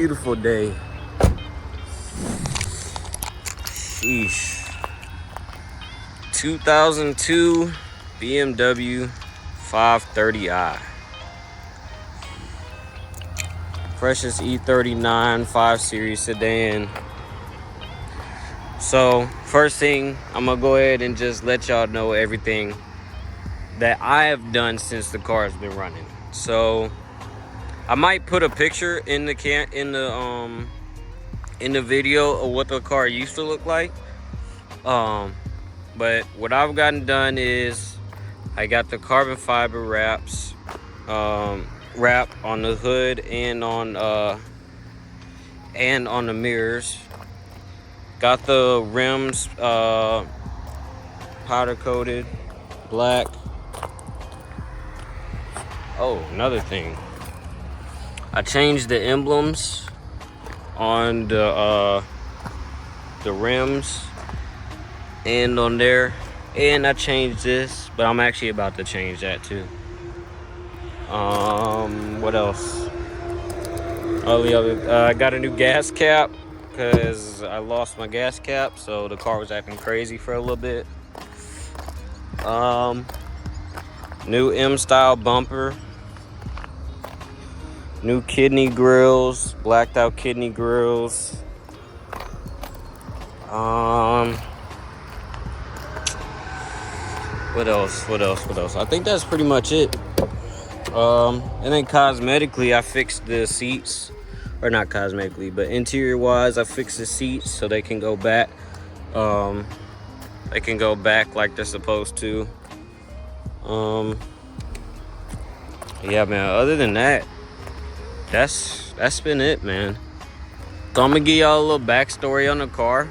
beautiful day. Sheesh. 2002 BMW 530i. Freshest E39 5 Series sedan. So, first thing, I'm gonna go ahead and just let y'all know everything that I have done since the car has been running. So, I might put a picture in the video of what the car used to look like. But what I've gotten done is I got the carbon fiber wraps, wrap on the hood and on the mirrors. Got the rims powder coated black. Oh, another thing, I changed the emblems on the rims and on there, and I changed this, but I'm actually about to change that too. What else? I got a new gas cap because I lost my gas cap, so the car was acting crazy for a little bit. New M-style bumper, new kidney grills, blacked out kidney grills. What else? I think that's pretty much it. And then cosmetically, I fixed the seats, or not cosmetically, but interior wise, I fixed the seats so they can go back. They can go back like they're supposed to. Yeah, man. Other than that, that's been it, man. So I'm gonna give y'all a little backstory on the car.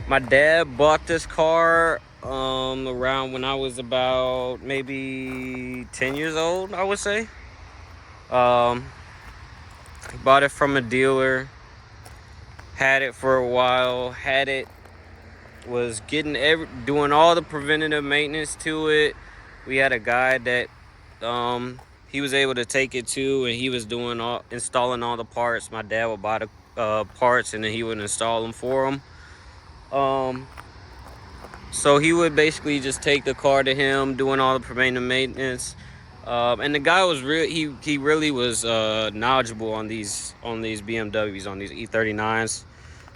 My dad bought this car around when I was about maybe 10 years old, I would say. Bought it from a dealer, had it for a while, was doing all the preventative maintenance to it. We had a guy that he was able to take it to, and he was installing all the parts. My dad would buy the parts, and then he would install them for him. So he would basically just take the car to him, doing all the preventative maintenance. And the guy was he really was knowledgeable on these BMWs, on these E39s.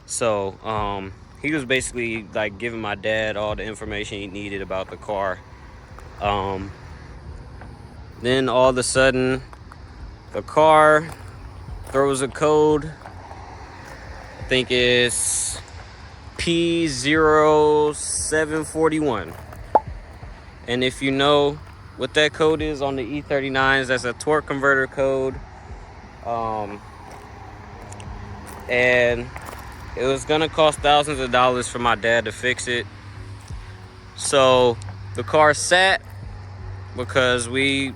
So he was basically like giving my dad all the information he needed about the car. Then all of a sudden, the car throws a code. I think it's P0741. And if you know what that code is on the E39s, that's a torque converter code. And it was gonna cost thousands of dollars for my dad to fix it. So the car sat because we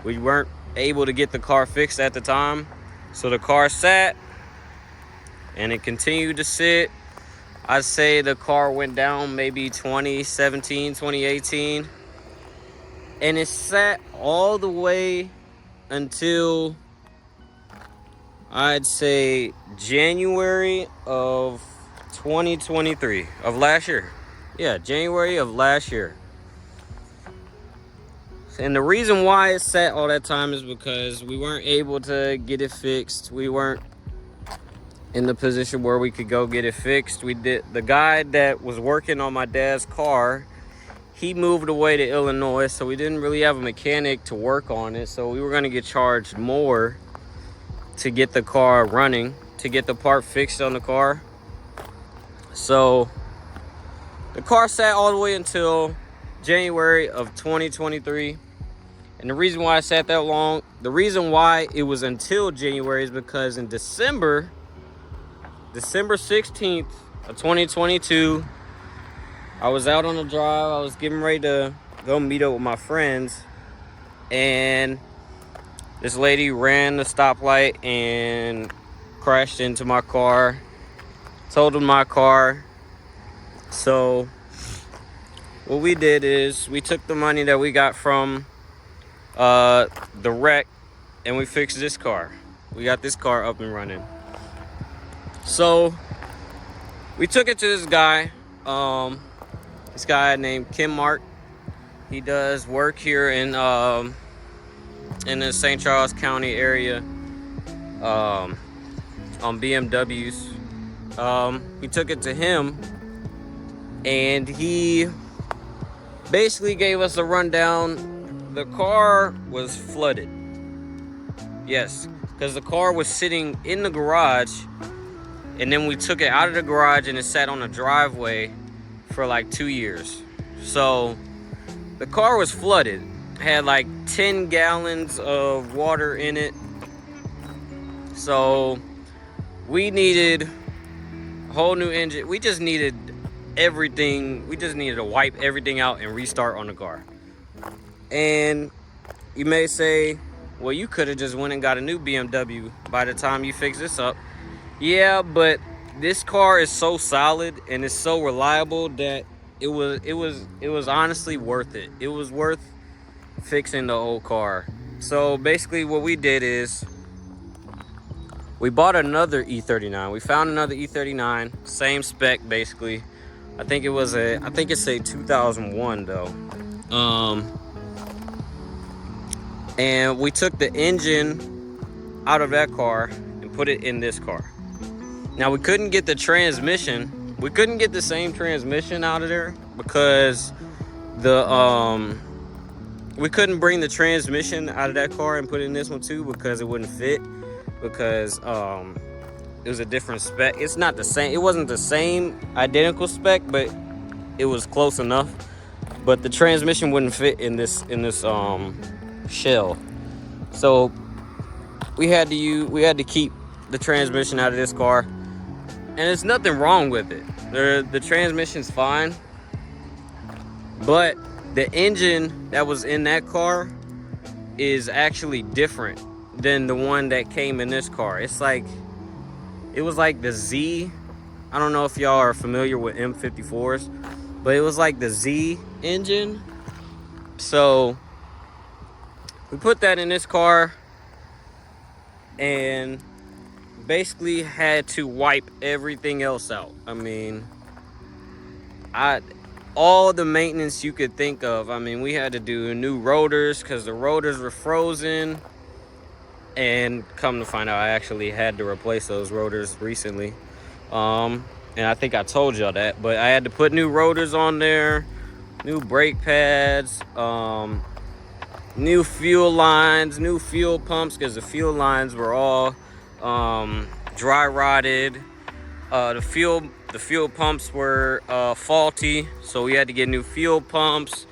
weren't able to get the car fixed at the time. So the car sat and it continued to sit. I'd say the car went down maybe 2017, 2018. And it sat all the way until, I'd say, January of 2023, of last year. Yeah, January of last year. And the reason why it sat all that time is because we weren't able to get it fixed. We weren't in the position where we could go get it fixed. The guy that was working on my dad's car, he moved away to Illinois, so we didn't really have a mechanic to work on it. So we were gonna get charged more to get the car running, to get the part fixed on the car. So the car sat all the way until January of 2023. And the reason why I sat that long, the reason why it was until January is because in December 16th of 2022, I was out on the drive. I was getting ready to go meet up with my friends, and this lady ran the stoplight and crashed into my car, totaled my car. So what we did is we took the money that we got from the wreck and we fixed this car. We got this car up and running. So we took it to this guy named Kim Mark. He does work here in the St. Charles County area on BMWs. We took it to him, and he basically gave us a rundown. The car was flooded. Yes, because the car was sitting in the garage, and then we took it out of the garage and it sat on the driveway for like 2 years. So the car was flooded. Had like 10 gallons of water in it. So we needed a whole new engine. We just needed everything. We just needed to wipe everything out and restart on the car. And you may say, well, you could have just went and got a new BMW by the time you fix this up. Yeah, but this car is so solid and it's so reliable that it was honestly worth it. It was worth fixing the old car. So basically what we did is we bought another E39. We found another E39, same spec basically. I think it's a 2001 though. And we took the engine out of that car and put it in this car. Now we couldn't get the transmission. We couldn't get the same transmission out of there because we couldn't bring the transmission out of that car and put it in this one too because it wouldn't fit, because it was a different spec. It's not the same. It wasn't the same identical spec, but it was close enough. But the transmission wouldn't fit in this shell. So we had to keep the transmission out of this car, and there's nothing wrong with it. The transmission's fine, but the engine that was in that car is actually different than the one that came in this car. It was like the Z. I don't know if y'all are familiar with M54s, but it was like the Z engine. So we put that in this car and basically had to wipe everything else out. I mean, all the maintenance you could think of. I mean, we had to do new rotors because the rotors were frozen. And come to find out, I actually had to replace those rotors recently. And I think I told y'all that. But I had to put new rotors on there, new brake pads, new fuel lines, new fuel pumps, because the fuel lines were all dry rotted. The fuel pumps were faulty, so we had to get new fuel pumps.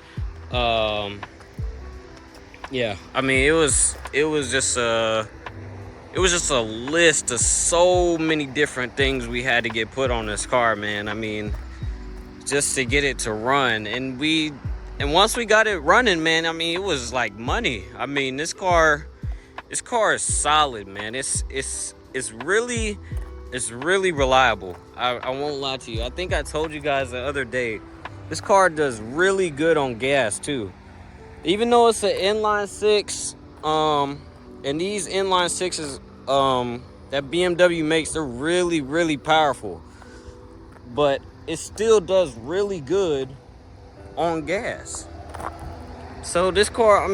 Yeah, I mean, it was just a list of so many different things we had to get put on this car, man. I mean, just to get it to run. And once we got it running, man, I mean, it was like money. I mean, this car is solid, man. It's really reliable. I won't lie to you. I think I told you guys the other day, this car does really good on gas too. Even though it's an inline six, and these inline sixes that BMW makes, they're really, really powerful. But it still does really good on gas. So this car,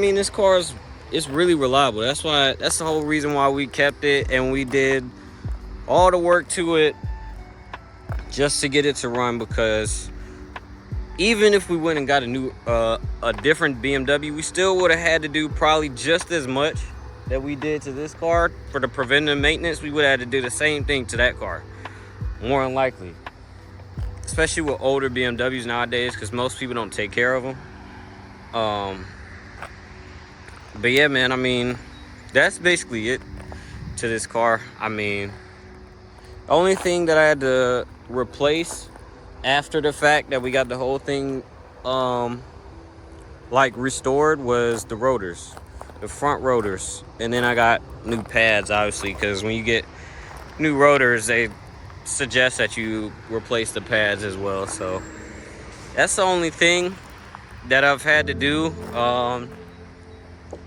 it's really reliable. That's the whole reason why we kept it, and we did all the work to it just to get it to run, because even if we went and got a different BMW, we still would have had to do probably just as much that we did to this car for the preventive maintenance. We would have had to do the same thing to that car, more than likely. Especially with older BMWs nowadays, because most people don't take care of them. But yeah, man, I mean, that's basically it to this car. I mean, the only thing that I had to replace after the fact that we got the whole thing restored was the rotors, the front rotors. And then I got new pads, obviously, because when you get new rotors, they suggest that you replace the pads as well. So that's the only thing that I've had to do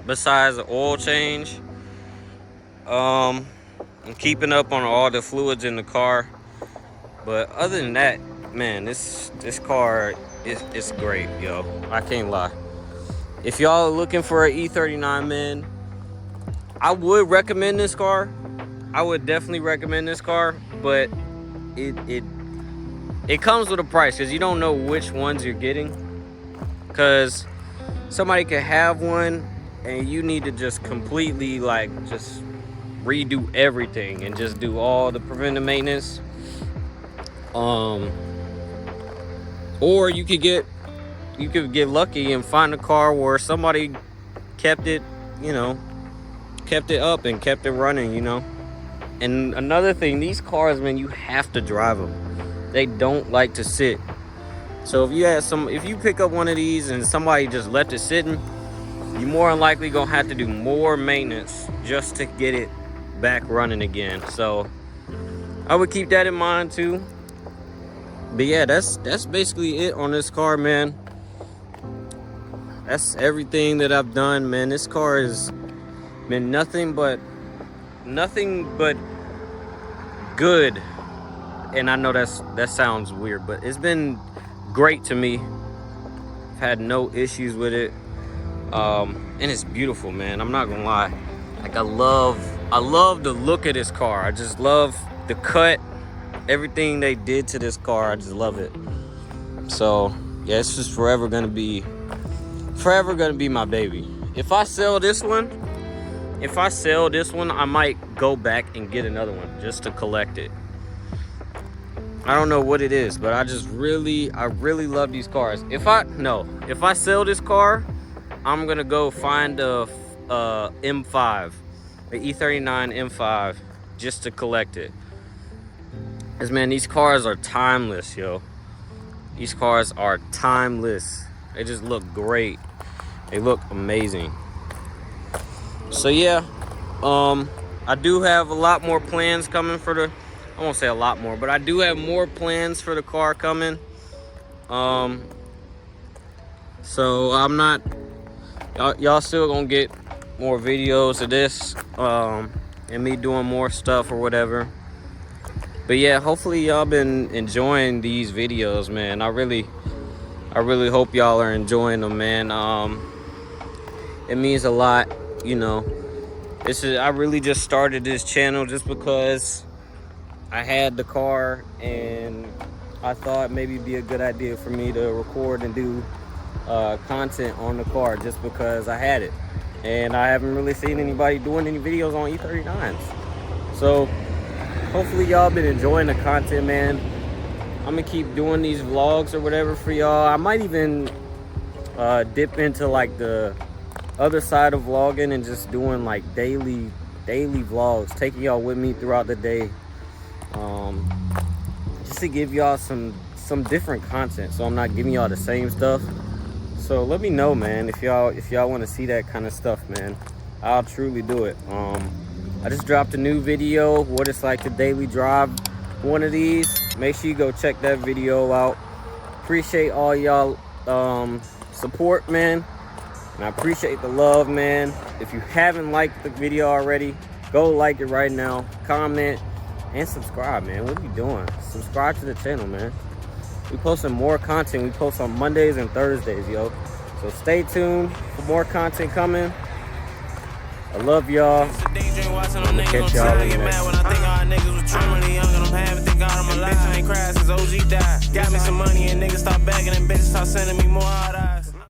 besides the oil change. I'm keeping up on all the fluids in the car. But other than that, man, this car is great, yo. I can't lie. If y'all are looking for an E39, man, I would recommend this car. I would definitely recommend this car, but it comes with a price, because you don't know which ones you're getting. Because somebody could have one and you need to just completely like just redo everything and just do all the preventive maintenance. Or you could get lucky and find a car where somebody kept it, you know, kept it up and kept it running, you know. And another thing, these cars, man, you have to drive them. They don't like to sit. So if you pick up one of these and somebody just left it sitting, you're more than likely gonna have to do more maintenance just to get it back running again. So I would keep that in mind too. But yeah, that's basically it on this car, man. That's everything that I've done, man. This car has been nothing but good. And I know that sounds weird, but it's been great to me. I've had no issues with it. And it's beautiful, man. I'm not gonna lie. Like I love the look of this car. I just love the cut, everything they did to this car. I just love it. So yeah, it's just forever gonna be my baby. If I sell this one, I might go back and get another one just to collect it. I don't know what it is, but I really love these cars. If I sell this car, I'm gonna go find a M5, the E39 M5, just to collect it. Cause man, these cars are timeless, yo. These cars are timeless. They just look great. They look amazing. So yeah, I do have a lot more plans coming for the. I won't say a lot more, but I do have more plans for the car coming. So I'm not. Y'all still gonna get more videos of this, and me doing more stuff or whatever. But yeah, hopefully y'all been enjoying these videos, man. I really hope y'all are enjoying them, man. It means a lot, you know. I really just started this channel just because I had the car and I thought maybe it'd be a good idea for me to record and do content on the car just because I had it. And I haven't really seen anybody doing any videos on E39s. So hopefully y'all been enjoying the content, man. I'm gonna keep doing these vlogs or whatever for y'all. I might even dip into like the other side of vlogging and just doing like daily vlogs, taking y'all with me throughout the day, just to give y'all some different content, so I'm not giving y'all the same stuff. So let me know, man, if y'all want to see that kind of stuff, man. I'll truly do it. I just dropped a new video, what it's like to daily drive one of these. Make sure you go check that video out. Appreciate all y'all support, man. And I appreciate the love, man. If you haven't liked the video already, go like it right now. Comment and subscribe, man. What are you doing? Subscribe to the channel, man. We posting more content. We post on Mondays and Thursdays, yo. So stay tuned for more content coming. I love y'all. I'm gonna catch y'all in the next one. Got me some money and niggas stop begging and bitches start sending me more hard eyes.